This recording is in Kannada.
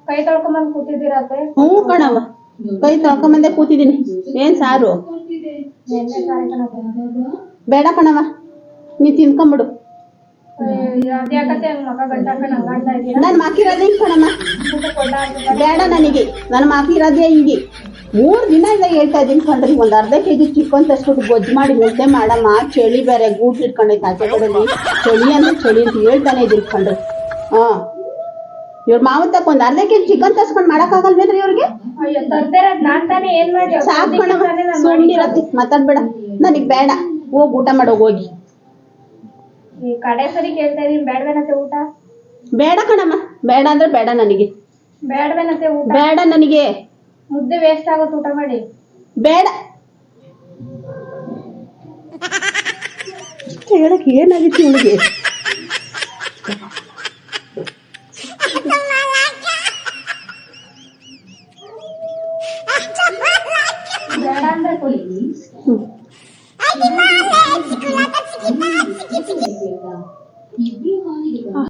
ಕೈ ತೊಳ್ಕೊಂಬಂದ್ ಕೂತಿದ್ದೀರತ್ತೆ. ಹ್ಞೂ ಕಣವ, ಕೈ ತೊಳ್ಕೊಂಬಂದೆ ಕೂತಿದ್ದೀನಿ. ಏನ್ ಸಾರು? ಎಣ್ಣೆ ಸಾರಿ ಕಣಪ್ಪ. ಬೇಡ ಕಣವ, ನೀ ತಿನ್ಕೊಂಬಿಡು. ಅದ್ಯಾಕತ್ತೆ ಹಂಗ್ ಮಗ ಗಂಟ ಹಾಕೊಂಡು ಹಂಗಾಡ್ತಾ ಇದ್ದೀರಾ? ನಾನು ಮಾಕಿರೋದೇ ಹಿಂಗೆ ಕಣಮ್ಮ. ಊಟ ಕೊಡ್ಲಾ ಅಂತ ಬೇಡ ನನಗೆ, ನಾನು ಮಾಕಿರೋದೇ ಹಿಂಗೆ. 3 ದಿನ ಇಲ್ಲ ಹೇಳ್ತಾ ಇದ್ದೀನಿ ಕಣ್ರಿ. ಒಂದು ಅರ್ಧ ಕೆಜಿ ಚಿಕನ್ ತರಿಸ್ಬಿಟ್ಟು ಗೊಜ್ಜು ಮಾಡಿ ಮುದ್ದೆ ಮಾಡಮ್ಮ. ಚಳಿ ಬೇರೆ ಗೂಟ್ ಇಟ್ಕೊಂಡೈತೆ ಆಚೆ ಕಡೆಯಲ್ಲಿ. ಚಳಿ ಅಂದ್ರೆ ಚಳಿ ಅಂತ ಹೇಳ್ತಾನೆ ಇದ್ದೀನಿ ಕಣ್ರಿ. ಹಾಂ, ಇವ್ರ ಮಾವನ್ ತಕ್ಕ ಒಂದು ಅರ್ಧ ಕೆಜಿ ಚಿಕನ್ ತರ್ಸ್ಕೊಂಡು ಮಾಡೋಕ್ಕಾಗಲ್ವೇನ್ರಿ ಇವ್ರಿಗೆ? ಅಯ್ಯೋ ತರ್ದೇ ಇರೋದ್ ನಾನ್ ತಾನೇ ಏನ್ ಮಾಡಿ ಸಾಕು ಕಣವ, ಸುಮ್ಮನಿರತ್ತೆ, ಮಾತಾಡ್ಬೇಡ. ನನಗೆ ಬೇಡ, ಹೋಗಿ ಊಟ ಮಾಡೋಗಿ ಹೋಗಿ. ಈ ಕಡೆ ಸರಿ ಕೇಳ್ತಾ ಇದೀನಿ, ಬೇಡವೇನತ್ತೆ ಊಟ? ಬೇಡ ಕಣಮ್ಮ, ಬೇಡ ಅಂದ್ರೆ ಬೇಡ ನನಗೆ. ಬೇಡವೇನತ್ತೆ ಊಟ? ಬೇಡ ನನಗೆ. ಮುದ್ದೆ ವೇಸ್ಟ್ ಆಗುತ್ತೆ, ಊಟ ಮಾಡಿ. ಬೇಡ. ಹೇಳಕ್ಕೆ ಏನಾಗಿತ್ತು ಇವಳಿಗೆ? ಬೇಡ ಅಂದ್ರೆ ಕೊಡಿ.